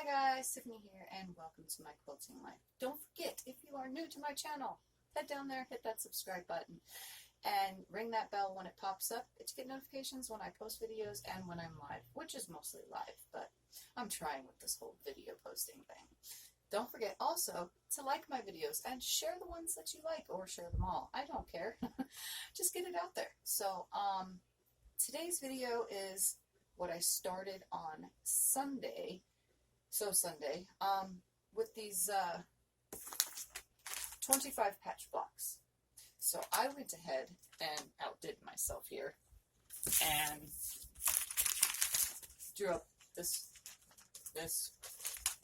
Hi guys, Tiffany here and welcome to my quilting life. Don't forget, if you are new to my channel, head down there, hit that subscribe button and ring that bell when it pops up to get notifications when I post videos and when I'm live, which is mostly live, but I'm trying with this whole video posting thing. Don't forget also to like my videos and share the ones that you like, or share them all. I don't care. Just get it out there. So today's video is what I started on Sunday. Sunday, with these 25 patch blocks. So I went ahead and outdid myself here and drew up this,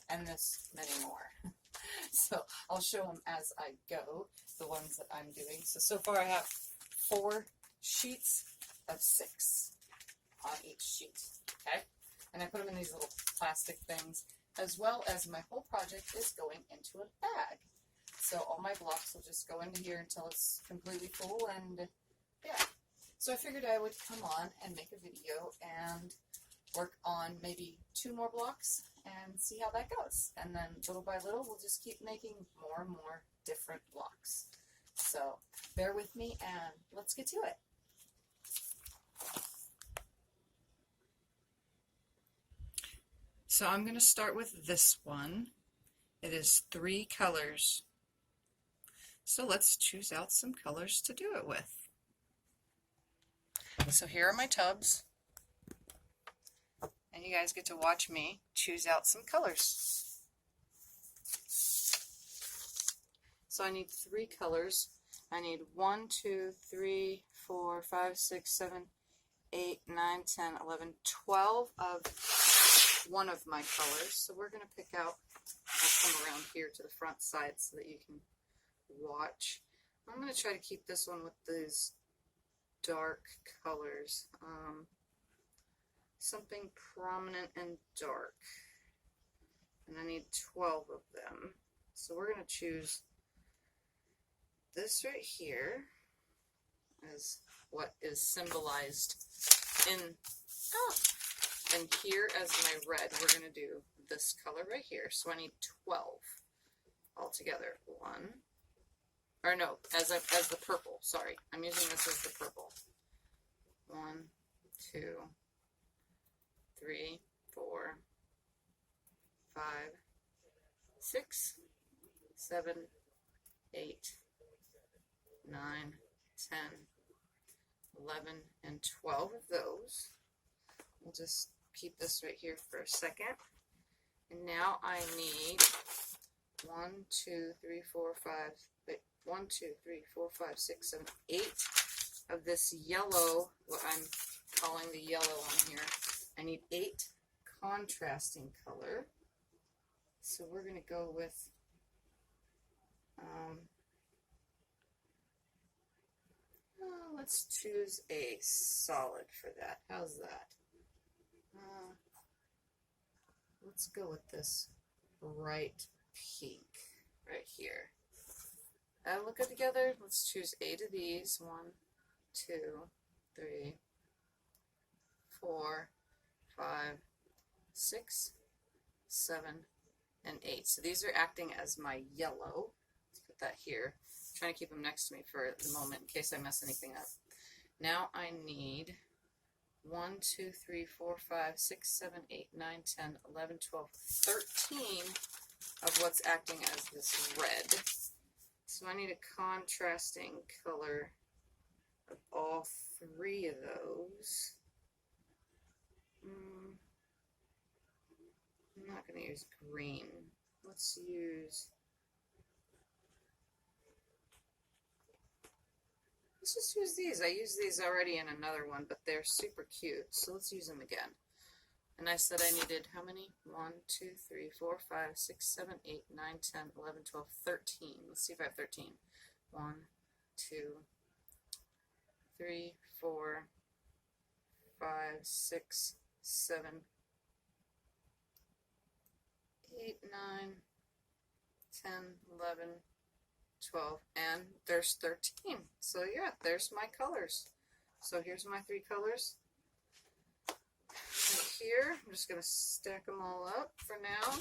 and this many more. So I'll show them as I go, the ones that I'm doing. So far I have 4 sheets of 6 on each sheet, okay? And I put them in these little plastic things, as well as my whole project is going into a bag. So all my blocks will just go into here until it's completely full, and yeah. So I figured I would come on and make a video and work on maybe 2 more blocks and see how that goes. And then little by little, we'll just keep making more and more different blocks. So bear with me and let's get to it. So I'm going to start with this one. It is 3 colors. So let's choose out some colors to do it with. So here are my tubs. And you guys get to watch me choose out some colors. So I need 3 colors. I need 1, 2, 3, 4, 5, 6, 7, 8, 9, 10, 11, 12 of one of my colors. So we're going to pick out, I'll come around here to the front side so that you can watch. I'm going to try to keep this one with these dark colors. Something prominent and dark. And I need 12 of them. So we're going to choose this right here as what is symbolized in and here as my red, we're going to do this color right here. So I need 12 altogether. 1, or no, as the purple. Sorry, I'm using this as the purple. 1, 2, 3, 4, 5, 6, 7, 8, 9, 10, 11, and 12 of those. We'll just keep this right here for a second. And now I need 1, 2, 3, 4, 5, 1, 2, 3, 4, 5, 6, 7, 8 of this yellow, what I'm calling the yellow on here. I need 8 contrasting color. So we're going to go with let's choose a solid for that. How's that? Let's go with this bright pink right here. Look at together. Let's choose 8 of these. 1, 2, 3, 4, 5, 6, 7, and 8. So these are acting as my yellow. Let's put that here. I'm trying to keep them next to me for the moment in case I mess anything up. Now I need 1, 2, 3, 4, 5, 6, 7, 8, 9, 10, 11, 12, 13 of what's acting as this red. So I need a contrasting color of all 3 of those. I'm not going to use green. Let's just use these. I used these already in another one, but they're super cute, so let's use them again. And I said I needed how many? 1, 2, 3, 4, 5, 6, 7, 8, 9, 10, 11, 12, 13. Let's see if I have 13. 1, 2, 3, 4, 5, 6, 7, 8, 9, 10, 11, 12, and there's 13. So yeah, there's my colors. So here's my 3 colors. Right here, I'm just going to stack them all up for now.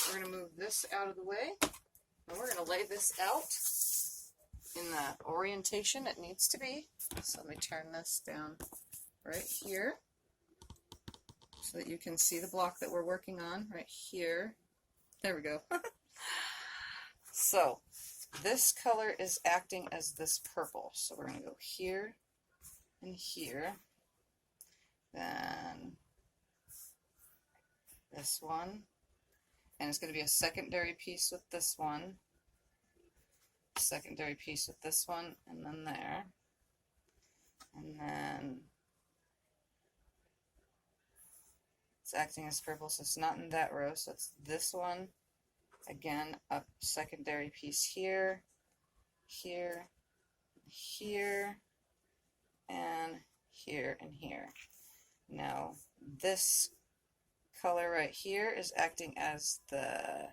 We're going to move this out of the way, and we're going to lay this out in the orientation it needs to be. So let me turn this down right here so that you can see the block that we're working on right here. There we go. So this color is acting as this purple. So we're going to go here and here. Then this one. And it's going to be a secondary piece with this one. Secondary piece with this one. And then there. And then it's acting as purple, so it's not in that row, so it's this one. Again, a secondary piece here, here, here, and here, and here. Now, this color right here is acting as the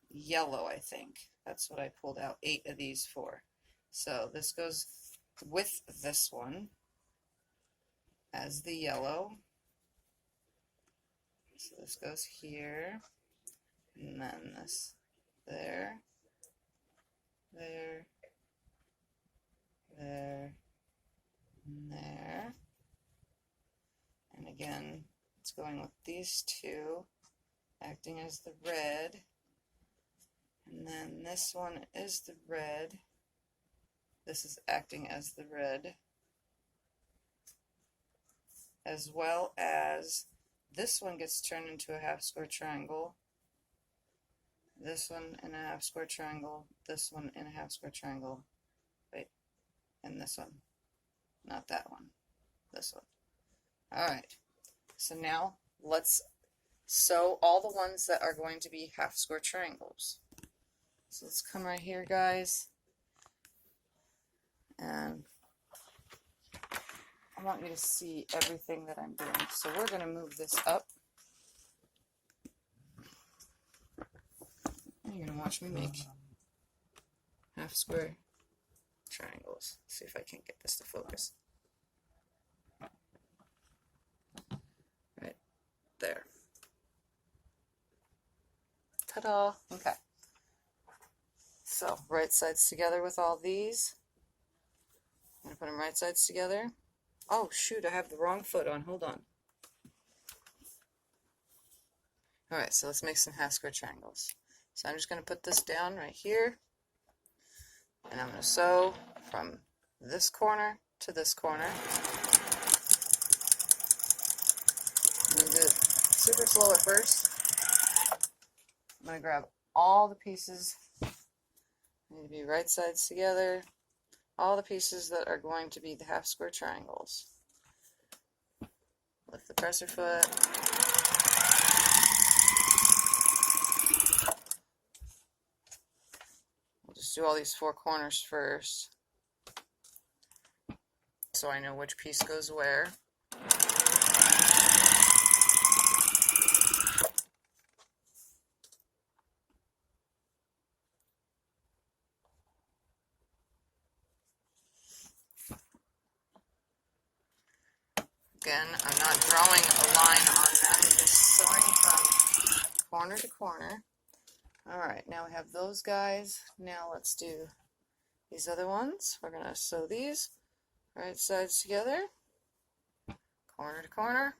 yellow, I think. That's what I pulled out 8 of these for. So this goes with this one as the yellow. So this goes here, and then this there, there, there, and there. And again, it's going with these two, acting as the red. And then this one is the red. This is acting as the red. As well as this one gets turned into a half square triangle. This one in a half square triangle. This one in a half square triangle. Wait, and this one. Not that one. This one. Alright, so now let's sew all the ones that are going to be half square triangles. So let's come right here, guys. And I want you to see everything that I'm doing. So we're going to move this up. And you're going to watch me make half square triangles. See if I can get this to focus. Right there. Ta-da! Okay. So, right sides together with all these. I'm going to put them right sides together. Oh, shoot, I have the wrong foot on. Hold on. Alright, so let's make some half square triangles. So I'm just going to put this down right here. And I'm going to sew from this corner to this corner. I'm going to do it super slow at first. I'm going to grab all the pieces. They need to be right sides together. All the pieces that are going to be the half square triangles. Lift the presser foot. We'll just do all these 4 corners first, so I know which piece goes where. Again, I'm not drawing a line on them, I'm just sewing from corner to corner. Alright, now we have those guys. Now let's do these other ones. We're going to sew these right sides together, corner to corner.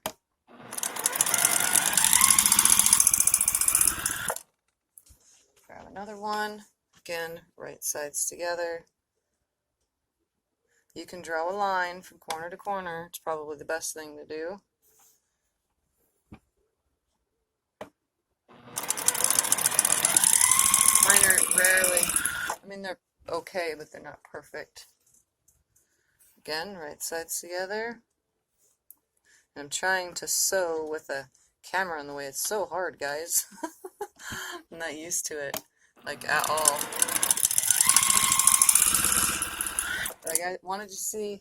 Grab another one, again, right sides together. You can draw a line from corner to corner. It's probably the best thing to do. Mine are rarely, I mean, they're okay, but they're not perfect. Again, right sides together. And I'm trying to sew with a camera in the way. It's so hard, guys. I'm not used to it, like, at all. But I wanted to see,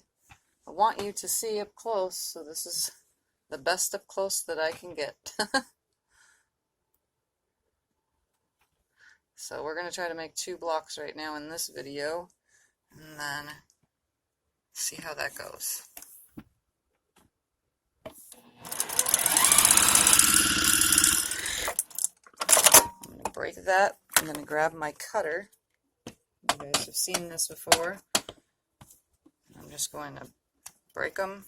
I want you to see up close, so this is the best up close that I can get. So we're going to try to make 2 blocks right now in this video, and then see how that goes. that, I'm going to grab my cutter. You guys have seen this before. I'm just going to break them.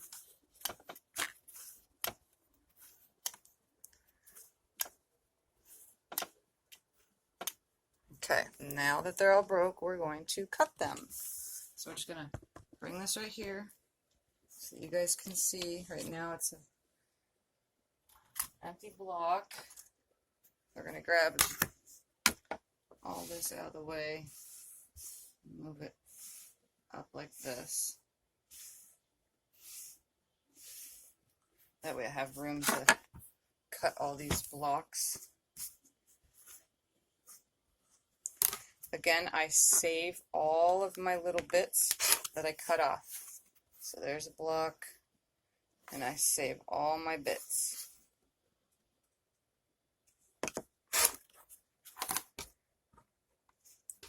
Okay, now that they're all broke, we're going to cut them. So we're just going to bring this right here so you guys can see. Right now it's an empty block. We're going to grab all this out of the way, move it up like this. That way I have room to cut all these blocks. Again, I save all of my little bits that I cut off. So there's a block, and I save all my bits.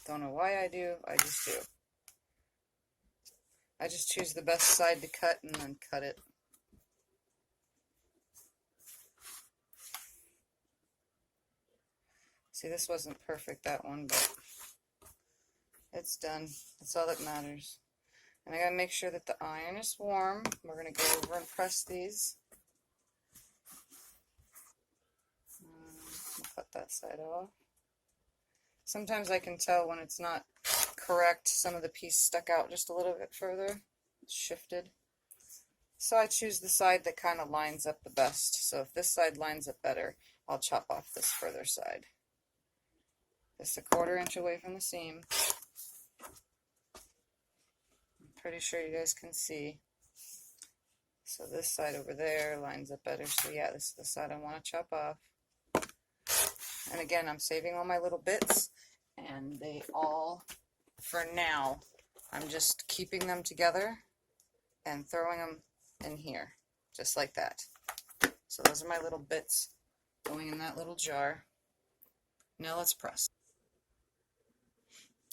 Don't know why I do, I just do. I just choose the best side to cut and then cut it. See, this wasn't perfect, that one, but it's done. That's all that matters. And I gotta make sure that the iron is warm. We're gonna go over and press these. Cut that side off. Sometimes I can tell when it's not correct. Some of the piece stuck out just a little bit further. It's shifted. So I choose the side that kind of lines up the best. So if this side lines up better, I'll chop off this further side. Just a 1/4 inch away from the seam. I'm pretty sure you guys can see. So this side over there lines up better. So yeah, this is the side I want to chop off. And again, I'm saving all my little bits, and they all, for now, I'm just keeping them together and throwing them in here, just like that. So those are my little bits going in that little jar. Now let's press.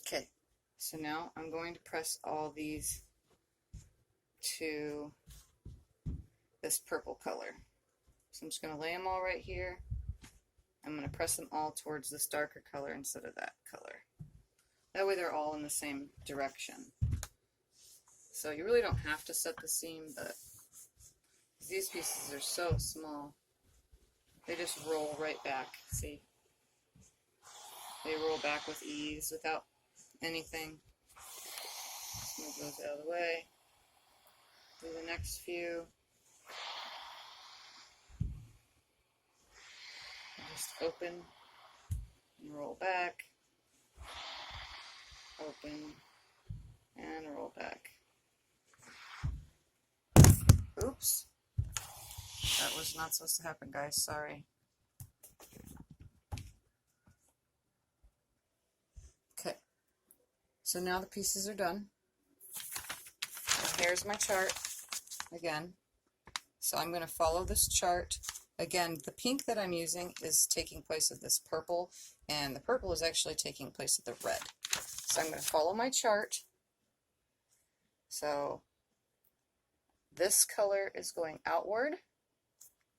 Okay, so now I'm going to press all these to this purple color. So I'm just going to lay them all right here. I'm going to press them all towards this darker color instead of that color. That way they're all in the same direction. So you really don't have to set the seam, but these pieces are so small. They just roll right back. See? They roll back with ease without anything. Just move those out of the way. Do the next few. Just open and roll back. Open and roll back. Oops. That was not supposed to happen, guys. Sorry. Okay. So now the pieces are done. And here's my chart again. So I'm going to follow this chart. Again, the pink that I'm using is taking place of this purple, and the purple is actually taking place of the red. So I'm going to follow my chart. So this color is going outward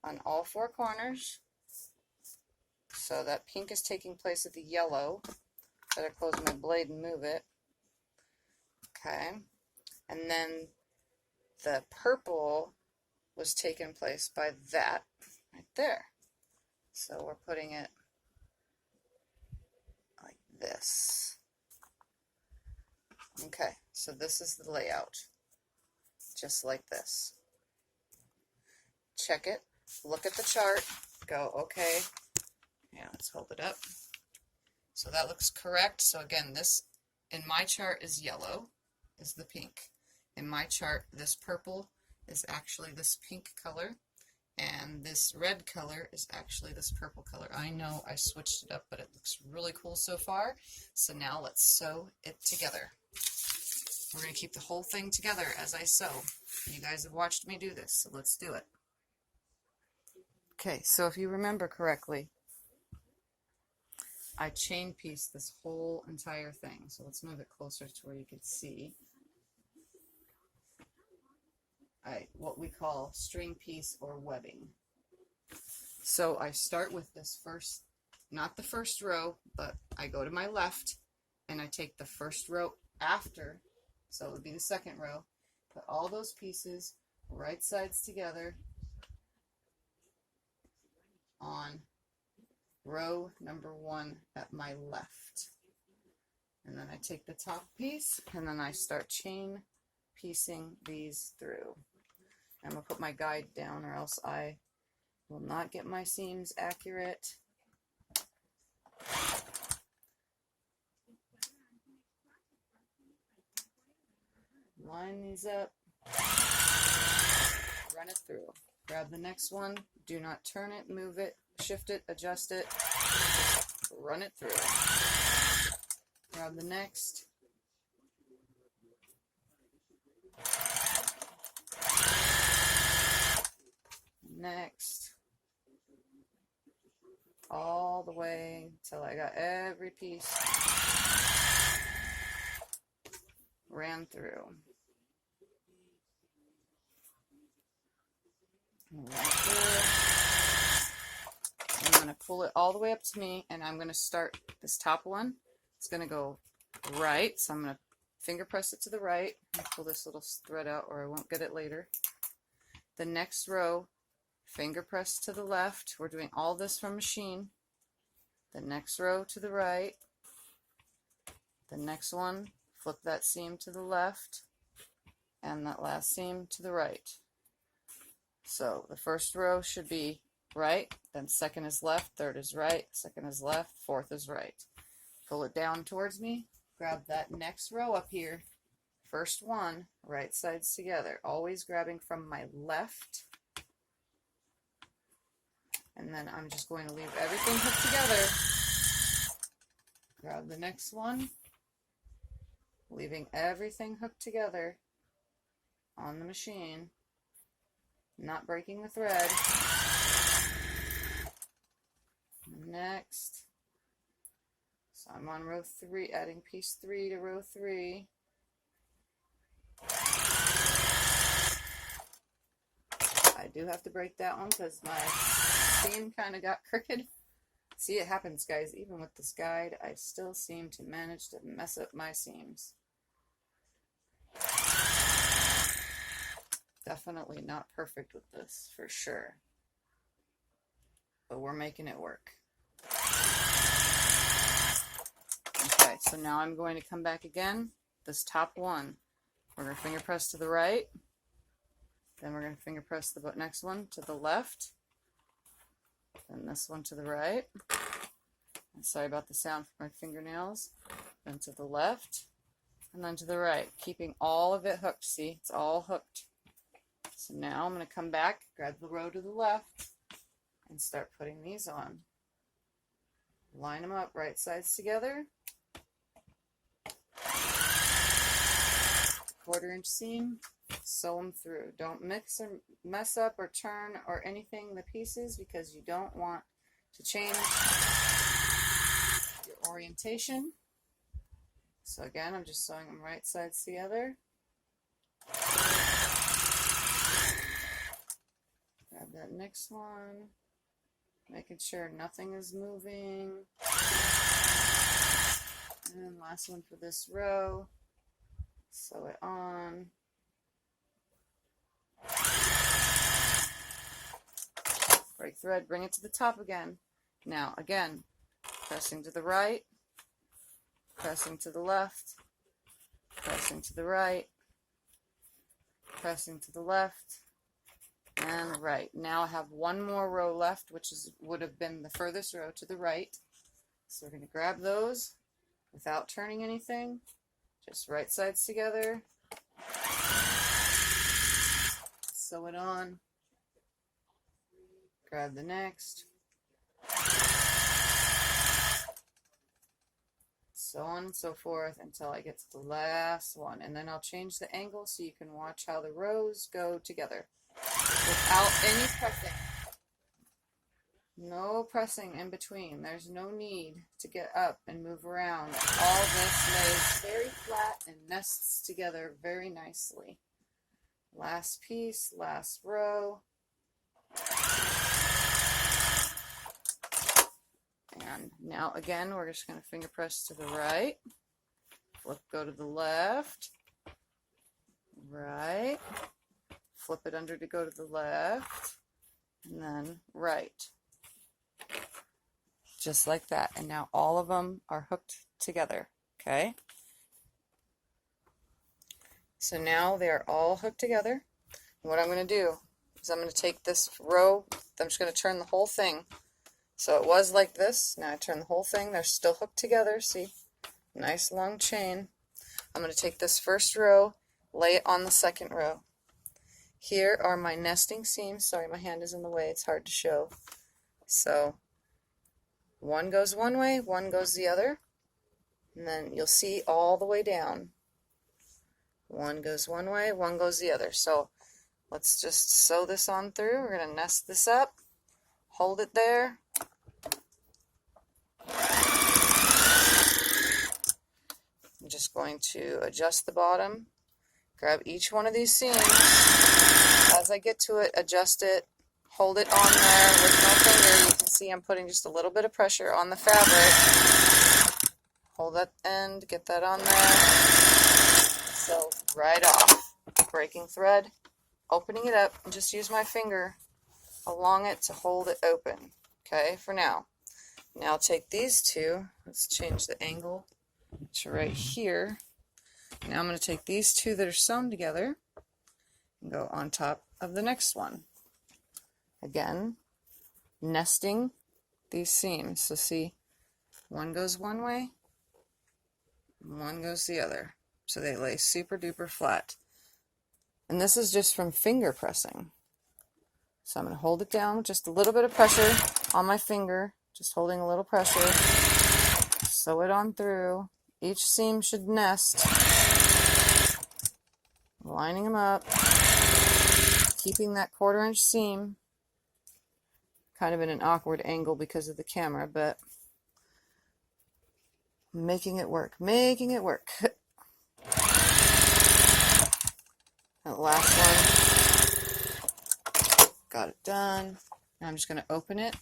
on all 4 corners. So that pink is taking place of the yellow. Better close my blade and move it. Okay. And then the purple was taken place by that right there. So we're putting it like this. Okay, so this is the layout, just like this. Check it, look at the chart, go, okay, yeah, let's hold it up. So that looks correct. So again, this in my chart is yellow, is the pink. In my chart, this purple is actually this pink color, and this red color is actually this purple color. I know I switched it up, but it looks really cool so far. So now let's sew it together. We're going to keep the whole thing together as I sew. You guys have watched me do this, so let's do it. Okay, so if you remember correctly, I chain pieced this whole entire thing. So let's move it closer to where you can see. What we call string piece or webbing. So I start with this first not the first row, but I go to my left and I take the first row after, so it would be the second row, put all those pieces right sides together on row number 1 at my left. And then I take the top piece and then I start chain piecing these through. I'm going to put my guide down or else I will not get my seams accurate. Line these up, run it through. Grab the next one, do not turn it, move it, shift it, adjust it, run it through. Grab the next. Next. All the way till I got every piece ran through. I'm going to pull it all the way up to me, and I'm going to start this top one. It's going to go right, so I'm going to finger press it to the right and pull this little thread out or I won't get it later. The next row, finger press to the left. We're doing all this from machine. The next row to the right. The next one, flip that seam to the left, and that last seam to the right. So the first row should be right, then second is left, third is right, second is left, fourth is right. Pull it down towards me, grab that next row up here, first one, right sides together, always grabbing from my left, and then I'm just going to leave everything hooked together. Grab the next one, leaving everything hooked together on the machine, not breaking the thread. Next, so I'm on row 3, adding piece 3 to row 3. I do have to break that one because my seam kind of got crooked. See, it happens, guys. Even with this guide, I still seem to manage to mess up my seams. Definitely not perfect with this, for sure. But we're making it work. Okay, so now I'm going to come back again. This top one, we're going to finger press to the right. Then we're going to finger press the next one to the left. Then this one to the right. I'm sorry about the sound for my fingernails. Then to the left. And then to the right. Keeping all of it hooked. See, it's all hooked. So now I'm going to come back, grab the row to the left, and start putting these on. Line them up, right sides together. 1/4 inch seam, sew them through. Don't mix or mess up or turn or anything the pieces because you don't want to change your orientation. So again, I'm just sewing them right sides together. Grab that next one, making sure nothing is moving. And then last one for this row. Sew it on. Break thread, bring it to the top again. Now, again, pressing to the right, pressing to the left, pressing to the right, pressing to the left, and right. Now I have one more row left, which would have been the furthest row to the right. So we're going to grab those without turning anything. Just right sides together. Sew it on. Grab the next. So on and so forth until I get to the last one. And then I'll change the angle so you can watch how the rows go together without any pressing. No pressing in between. There's no need to get up and move around. All this lays very flat and nests together very nicely. Last piece, last row. And done. Now again, we're just going to finger press to the right, flip, go to the left, right, flip it under to go to the left, and then right. Just like that. And now all of them are hooked together, okay? So now they're all hooked together. And what I'm going to do is I'm going to take this row, I'm just going to turn the whole thing. So it was like this, now I turn the whole thing, they're still hooked together, see? Nice long chain. I'm going to take this first row, lay it on the second row. Here are my nesting seams. Sorry, my hand is in the way, it's hard to show. So one goes one way, one goes the other, and then you'll see all the way down. One goes one way, one goes the other. So let's just sew this on through. We're going to nest this up, hold it there. I'm just going to adjust the bottom, grab each one of these seams. As I get to it, adjust it, hold it on there with my finger. You can see I'm putting just a little bit of pressure on the fabric. Hold that end, get that on there. So right off, breaking thread, opening it up, and just use my finger along it to hold it open. Okay, for now. Now take these two, let's change the angle to right here. Now I'm going to take these two that are sewn together and go on top of the next one. Again, nesting these seams. So see, one goes one way, one goes the other. So they lay super duper flat. And this is just from finger pressing. So I'm going to hold it down with just a little bit of pressure on my finger, just holding a little pressure. Sew it on through. Each seam should nest. Lining them up. Keeping that 1/4 inch seam. Kind of in an awkward angle because of the camera, but making it work. Making it work. That last one. Got it done. Now I'm just going to open it.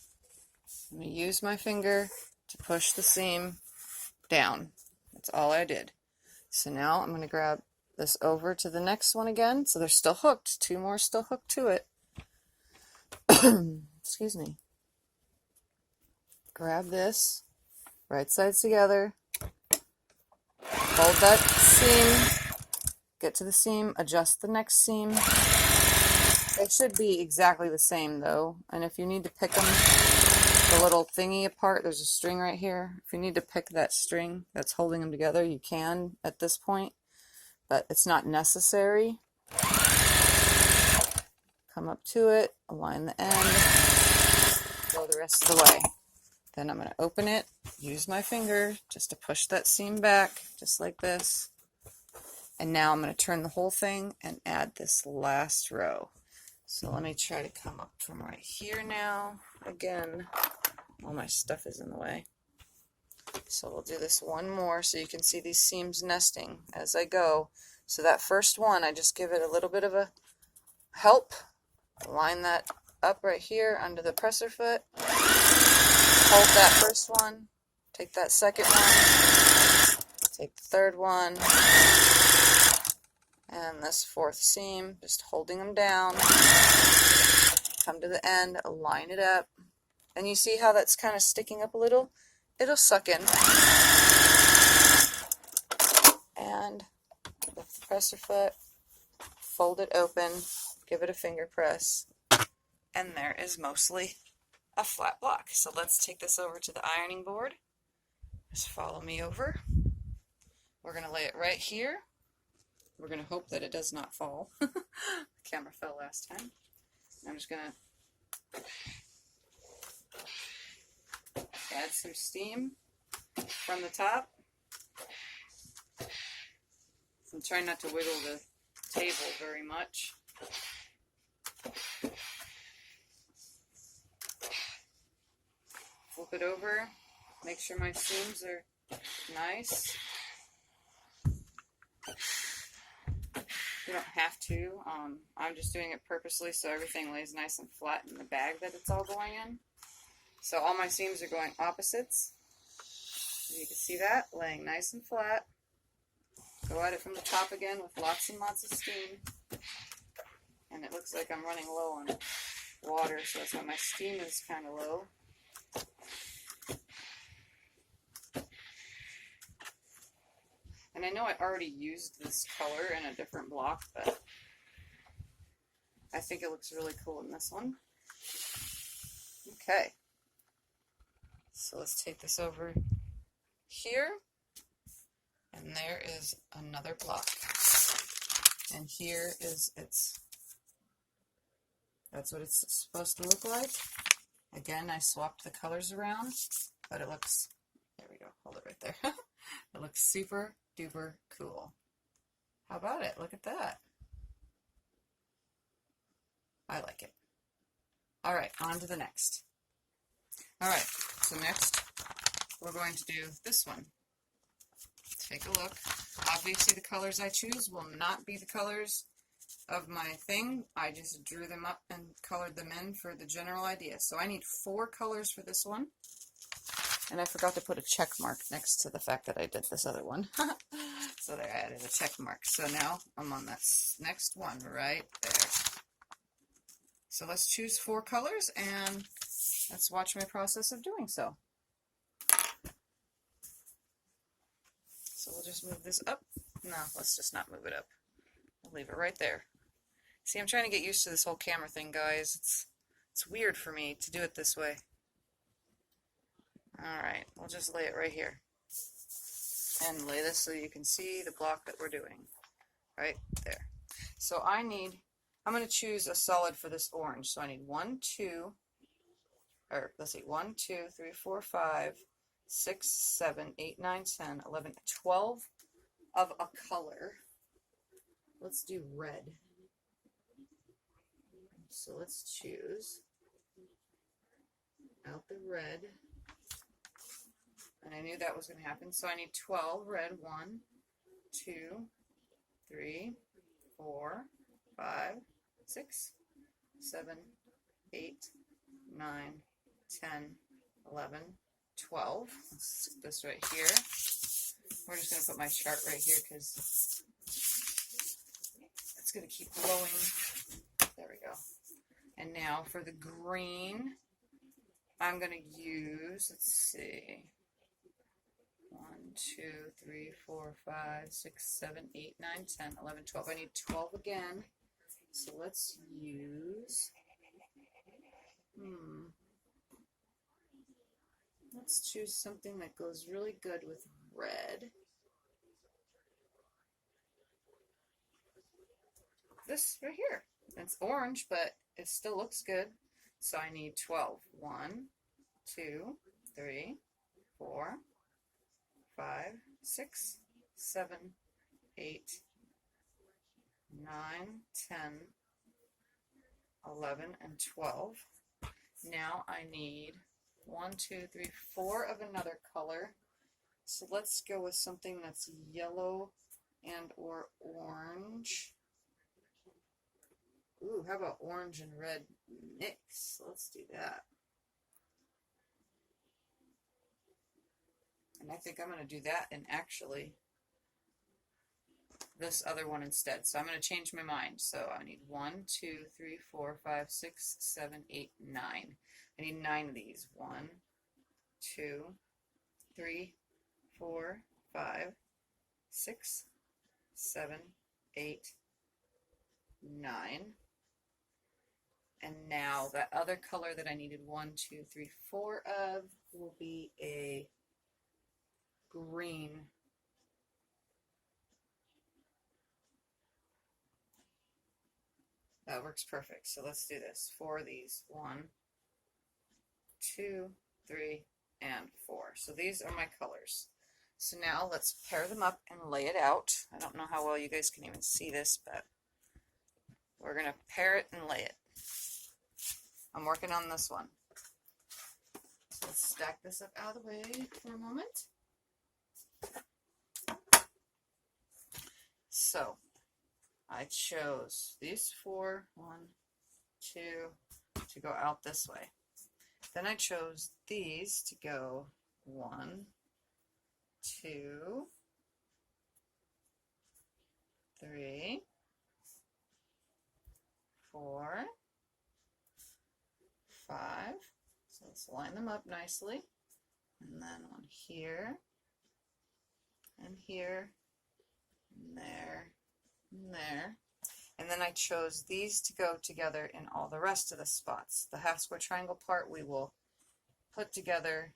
I'm going to use my finger to push the seam down. That's all I did. So now I'm going to grab this over to the next one again. So they're still hooked. Two more still hooked to it. Excuse me. Grab this, right sides together, hold that seam, get to the seam, adjust the next seam. They should be exactly the same though, and if you need to pick them, the little thingy apart, there's a string right here. If you need to pick that string that's holding them together, you can at this point, but it's not necessary. Come up to it, align the end, go the rest of the way. Then I'm going to open it, use my finger just to push that seam back, just like this. And now I'm going to turn the whole thing and add this last row. So let me try to come up from right here now. Again, all my stuff is in the way. So we'll do this one more so you can see these seams nesting as I go. So that first one, I just give it a little bit of a help. Line that up right here under the presser foot. Hold that first one. Take that second one. Take the third one. And this fourth seam, just holding them down. Come to the end, line it up. And you see how that's kind of sticking up a little? It'll suck in. And lift the presser foot, fold it open, give it a finger press, and there is mostly a flat block. So let's take this over to the ironing board. Just follow me over. We're going to lay it right here. We're going to hope that it does not fall. The camera fell last time. I'm just going to add some steam from the top. I'm trying not to wiggle the table very much. Flip it over, make sure my seams are nice. You don't have to. I'm just doing it purposely so everything lays nice and flat in the bag that it's all going in. So all my seams are going opposites. You can see that, laying nice and flat. Go at it from the top again with lots and lots of steam. And it looks like I'm running low on water, so that's why my steam is kind of low. And I know I already used this color in a different block, but I think it looks really cool in this one. Okay. So let's take this over here. And there is another block. And here is that's what it's supposed to look like. Again, I swapped the colors around, but it looks, there we go, hold it right there. It looks super duper cool. How about it? Look at that. I like it. All right, on to the next. All right, so next we're going to do this one. Take a look. Obviously the colors I choose will not be the colors of my thing. I just drew them up and colored them in for the general idea. So I need 4 colors for this one. And I forgot to put a check mark next to the fact that I did this other one. So there, I added a check mark. So now I'm on that next one right there. So let's choose 4 colors and let's watch my process of doing so. So we'll just move this up. No, let's just not move it up. I'll leave it right there. See, I'm trying to get used to this whole camera thing, guys. It's weird for me to do it this way. Alright, we'll just lay it right here. And lay this so you can see the block that we're doing. Right there. So I'm going to choose a solid for this orange. So I need 1, 2, 3, 4, 5, 6, 7, 8, 9, 10, 11, 12 of a color. Let's do red. So let's choose out the red. And I knew that was going to happen. So I need 12 red. 1, 2, 3, 4, 5, 6, 7, 8, 9, 10, 11, 12. Let's stick this right here. We're just going to put my chart right here because it's going to keep glowing. There we go. And now for the green, I'm going to use, let's see, 1, 2, 3, 4, 5, 6, 7, 8, 9, 10, 11, 12. I need 12 again. So let's use, let's choose something that goes really good with red. This right here. It's orange, but it still looks good. So I need 12. 1, 2, 3, 4, 5, 6, 7, 8, 9, 10, 11, and 12. Now I need 1, 2, 3, 4 of another color. So let's go with something that's yellow and or orange. Ooh, how about orange and red mix? Let's do that. And I think I'm going to do that and actually this other one instead. So I'm going to change my mind. So I need 1, 2, 3, 4, 5, 6, 7, 8, 9. I need 9 of these. 1, 2, 3, 4, 5, 6, 7, 8, 9. And now that other color that I needed 1, 2, 3, 4 of will be a green. That works perfect. So let's do this. 4 of these. 1, 2, 3, and 4. So these are my colors. So now let's pair them up and lay it out. I don't know how well you guys can even see this, but we're going to pair it and lay it. I'm working on this one. So let's stack this up out of the way for a moment. So I chose these 4, 1, 2, to go out this way. Then I chose these to go 1, 2, 3, 4, 5. So let's line them up nicely. And then one here, and here, and there, and there. And then I chose these to go together in all the rest of the spots. The half square triangle part we will put together.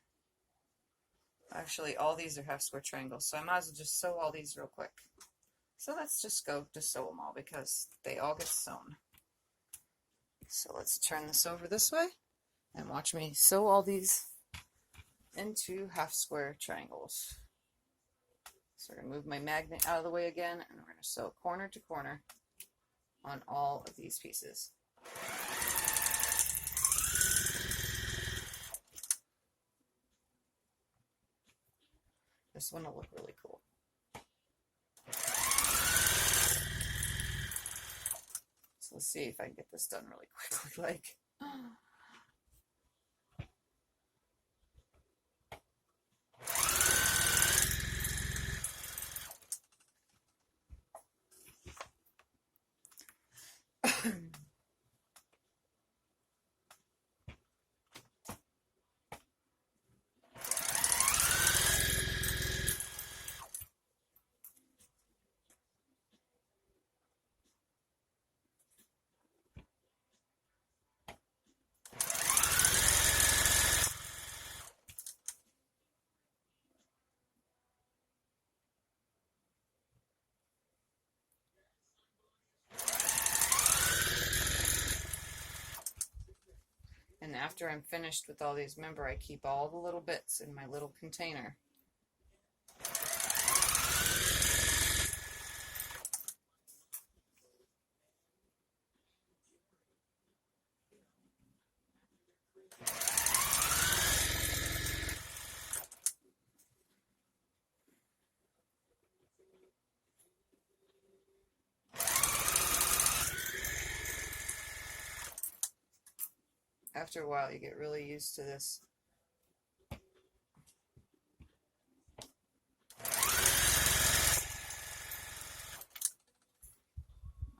Actually, all these are half square triangles, so I might as well just sew all these real quick. So let's just go to sew them all because they all get sewn. So let's turn this over this way and watch me sew all these into half square triangles. So we're going to move my magnet out of the way again, and we're going to sew corner to corner on all of these pieces. This one will look really cool. So let's see if I can get this done really quickly. Like, and after I'm finished with all these, remember I keep all the little bits in my little container. After a while, you get really used to this.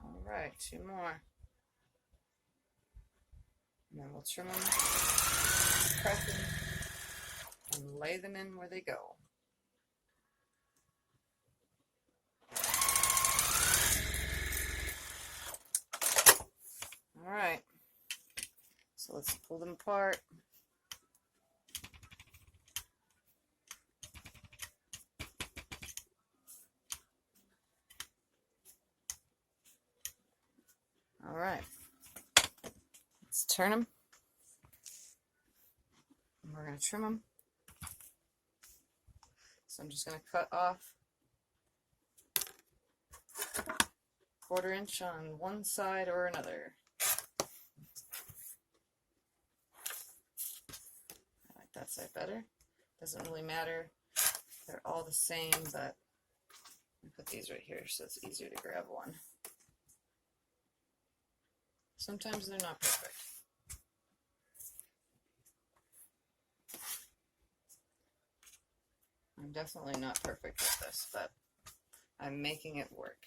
All right, 2 more. And then we'll trim them, press them, and lay them in where they go. All right, so let's pull them apart. All right, let's turn them. And we're going to trim them. So I'm just going to cut off 1/4 inch on one side or another. I like that side better. Doesn't really matter. They're all the same, but I put these right here so it's easier to grab one. Sometimes they're not perfect. I'm definitely not perfect with this, but I'm making it work.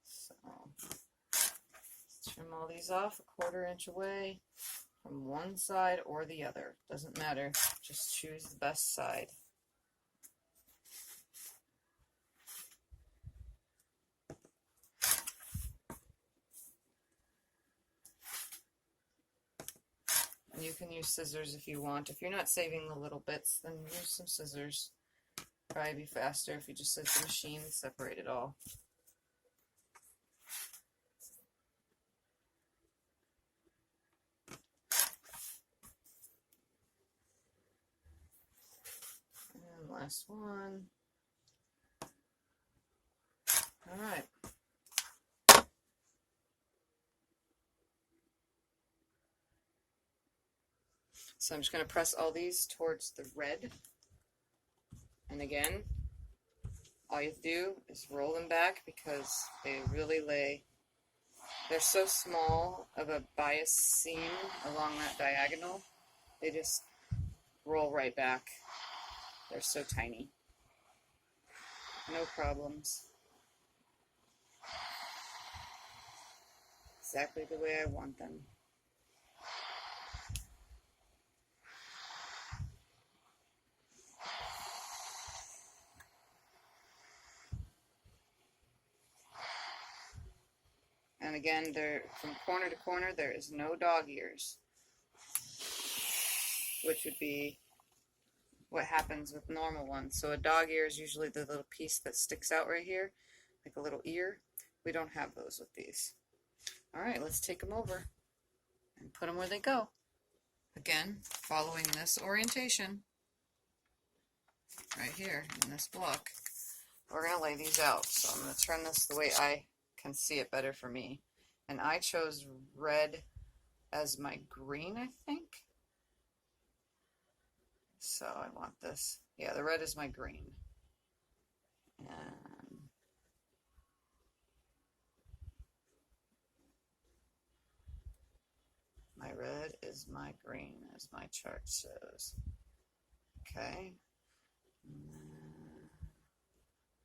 So let's trim all these off 1/4 inch away from one side or the other. Doesn't matter. Just choose the best side. And you can use scissors if you want. If you're not saving the little bits, then use some scissors. Probably be faster if you just let the machine separate it all. And last one. All right. So I'm just going to press all these towards the red, And again, all you have to do is roll them back because they really lay. They're so small of a bias seam along that diagonal, they just roll right back. They're so tiny. No problems. Exactly the way I want them. And again, they're from corner to corner, there is no dog ears, which would be what happens with normal ones. So a dog ear is usually the little piece that sticks out right here, like a little ear. We don't have those with these. All right, let's take them over and put them where they go. Again, following this orientation right here in this block, we're going to lay these out. So I'm going to turn this the way I can see it better for me. And I chose red as my green, I think. So I want this. Yeah, the red is my green. And my red is my green, as my chart shows. Okay.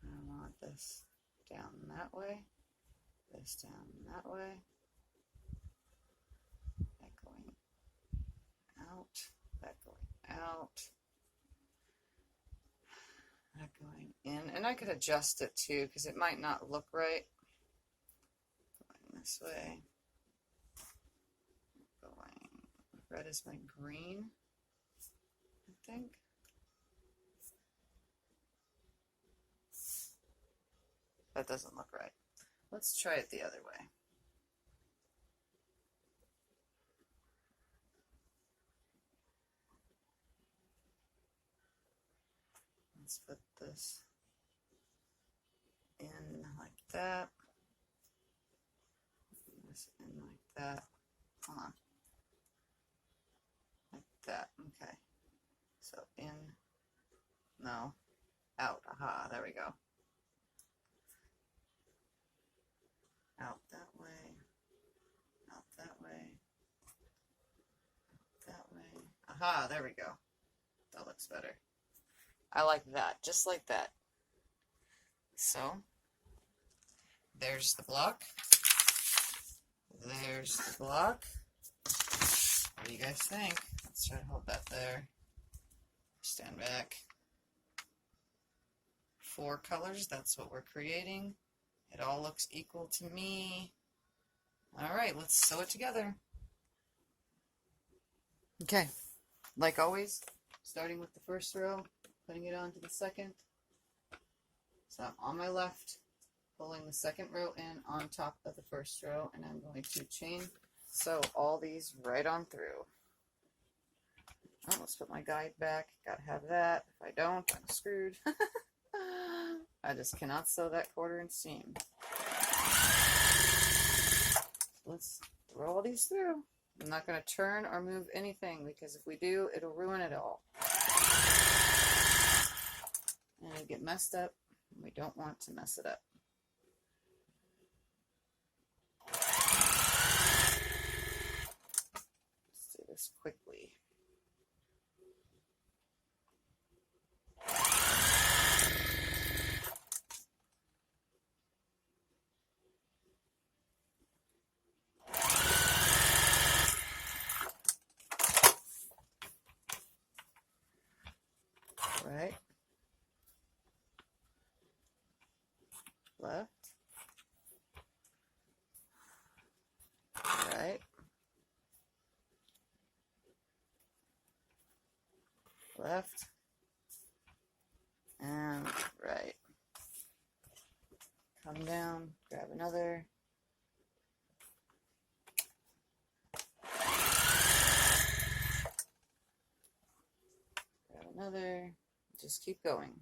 I want this down that way. This down that way. That going out. That going out. That going in. And I could adjust it too, because it might not look right. Going this way. Going. Red is my green, I think. That doesn't look right. Let's try it the other way. Let's put this in like that. This in like that. Hold on. Like that. Okay. So in. No. Out. Aha. There we go. Out that way. Out that way. That way. Aha. There we go. That looks better. I like that, just like that. So, there's the block. There's the block. What do you guys think? Let's try to hold that there. Stand back. 4 colors, that's what we're creating. It all looks equal to me. Alright, let's sew it together. Okay, like always, starting with the first row, putting it onto the second. So I'm on my left, pulling the second row in on top of the first row, and I'm going to chain sew all these right on through. Oh, let's put my guide back. Gotta have that. If I don't, I'm screwed. I just cannot sew that 1/4 inch seam. Let's throw all these through. I'm not going to turn or move anything, because if we do, it'll ruin it all. And it'll get messed up. We don't want to mess it up. Let's do this quickly. Right. Left. Right. Left. And right. Come down, grab another. Grab another. Just keep going.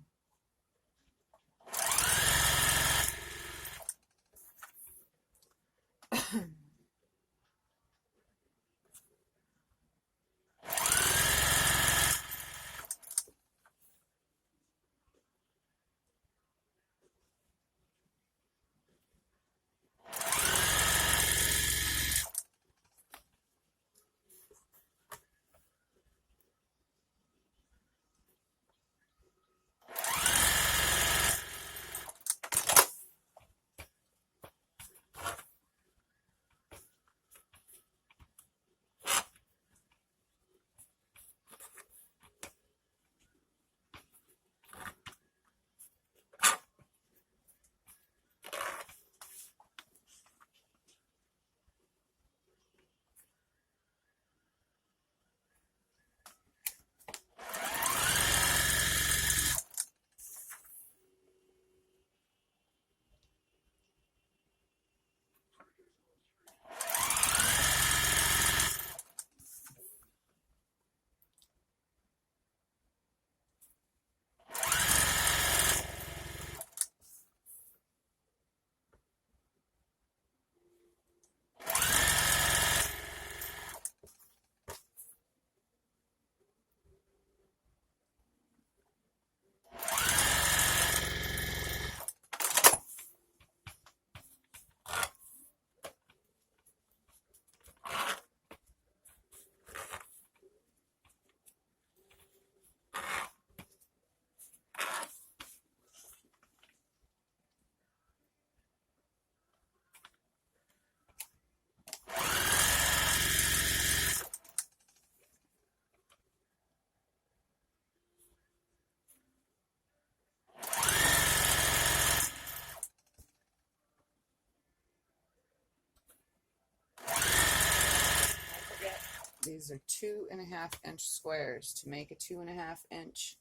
these are 2.5-inch squares to make a 2.5-inch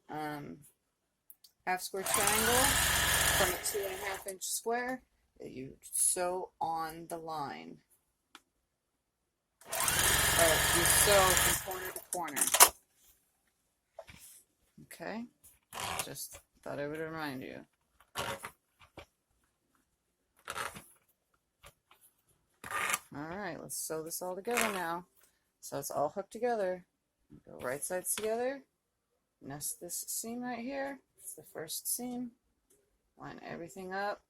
half square triangle from a 2.5-inch square that you sew on the line. Or you sew from corner to corner. Okay, just thought I would remind you. Alright, let's sew this all together now. So it's all hooked together. Go right sides together. Nest this seam right here. It's the first seam. Line everything up.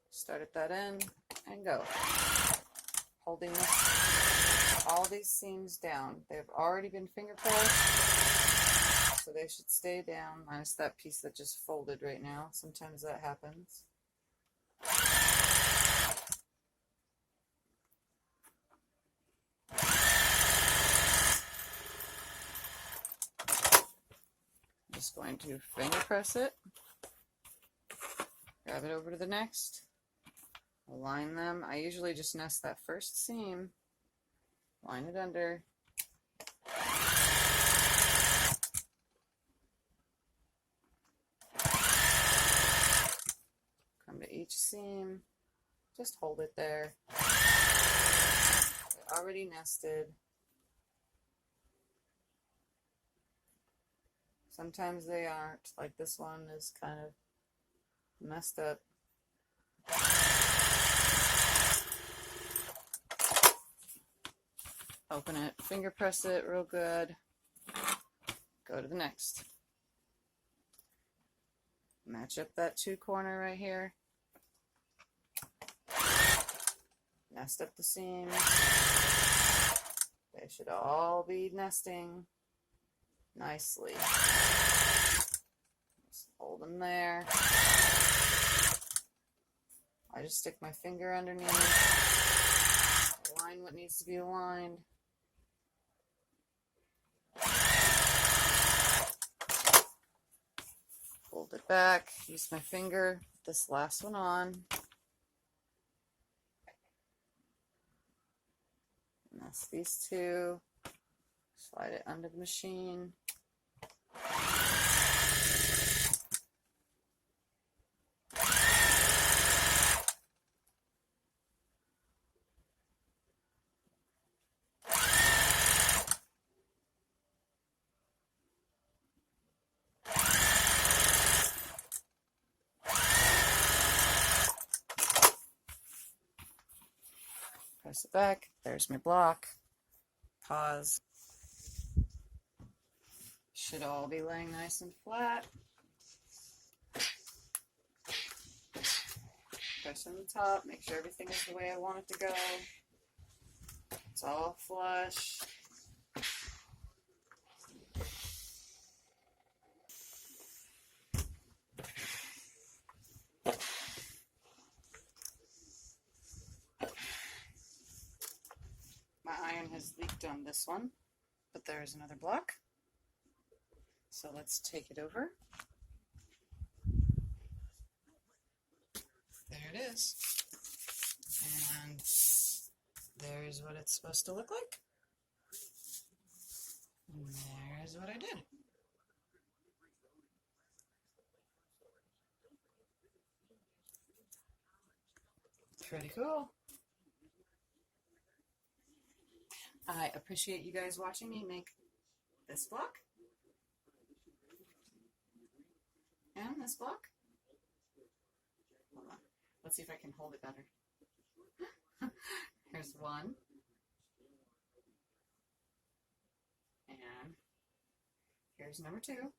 Start at that end and go. Holding all these seams down. They've already been finger pressed, so they should stay down, minus that piece that just folded right now. Sometimes that happens. Just going to finger press it, grab it over to the next, align them. I usually just nest that first seam, line it under, come to each seam, just hold it there. They're already nested. Sometimes they aren't, like this one is kind of messed up. Open it, finger press it real good, go to the next. Match up that 2 corner right here. Nest up the seams. They should all be nesting nicely. Just hold them there. I just stick my finger underneath, align what needs to be aligned. Fold it back, use my finger, put this last one on. Nest these 2. Slide it under the machine. Press it back. There's my block. Pause. Should all be laying nice and flat. Press on the top, make sure everything is the way I want it to go. It's all flush. My iron has leaked on this one, but there is another block. So let's take it over. There it is. And there's what it's supposed to look like. And there's what I did. Pretty cool. I appreciate you guys watching me make this block. And this block. Hold on. Let's see if I can hold it better. Here's one. And here's number 2.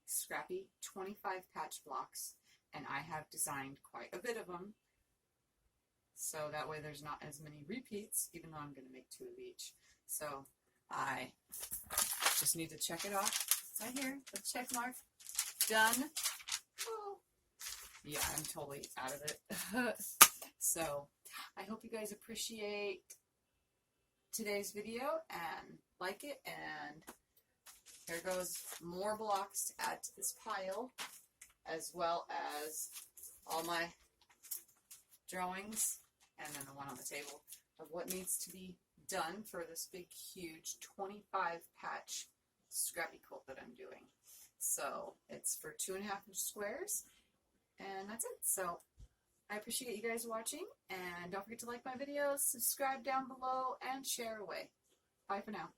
Scrappy 25 patch blocks. And I have designed quite a bit of them. So that way there's not as many repeats, even though I'm going to make 2 of each. So I just need to check it off. It's right here, the check mark. Done. Oh. Yeah, I'm totally out of it. So I hope you guys appreciate today's video and like it. And here goes more blocks to add to this pile, as well as all my drawings, and then the one on the table of what needs to be done for this big, huge 25 patch scrappy quilt that I'm doing. So it's for 2.5-inch squares, and that's it. So I appreciate you guys watching, and don't forget to like my videos, subscribe down below, and share away. Bye for now.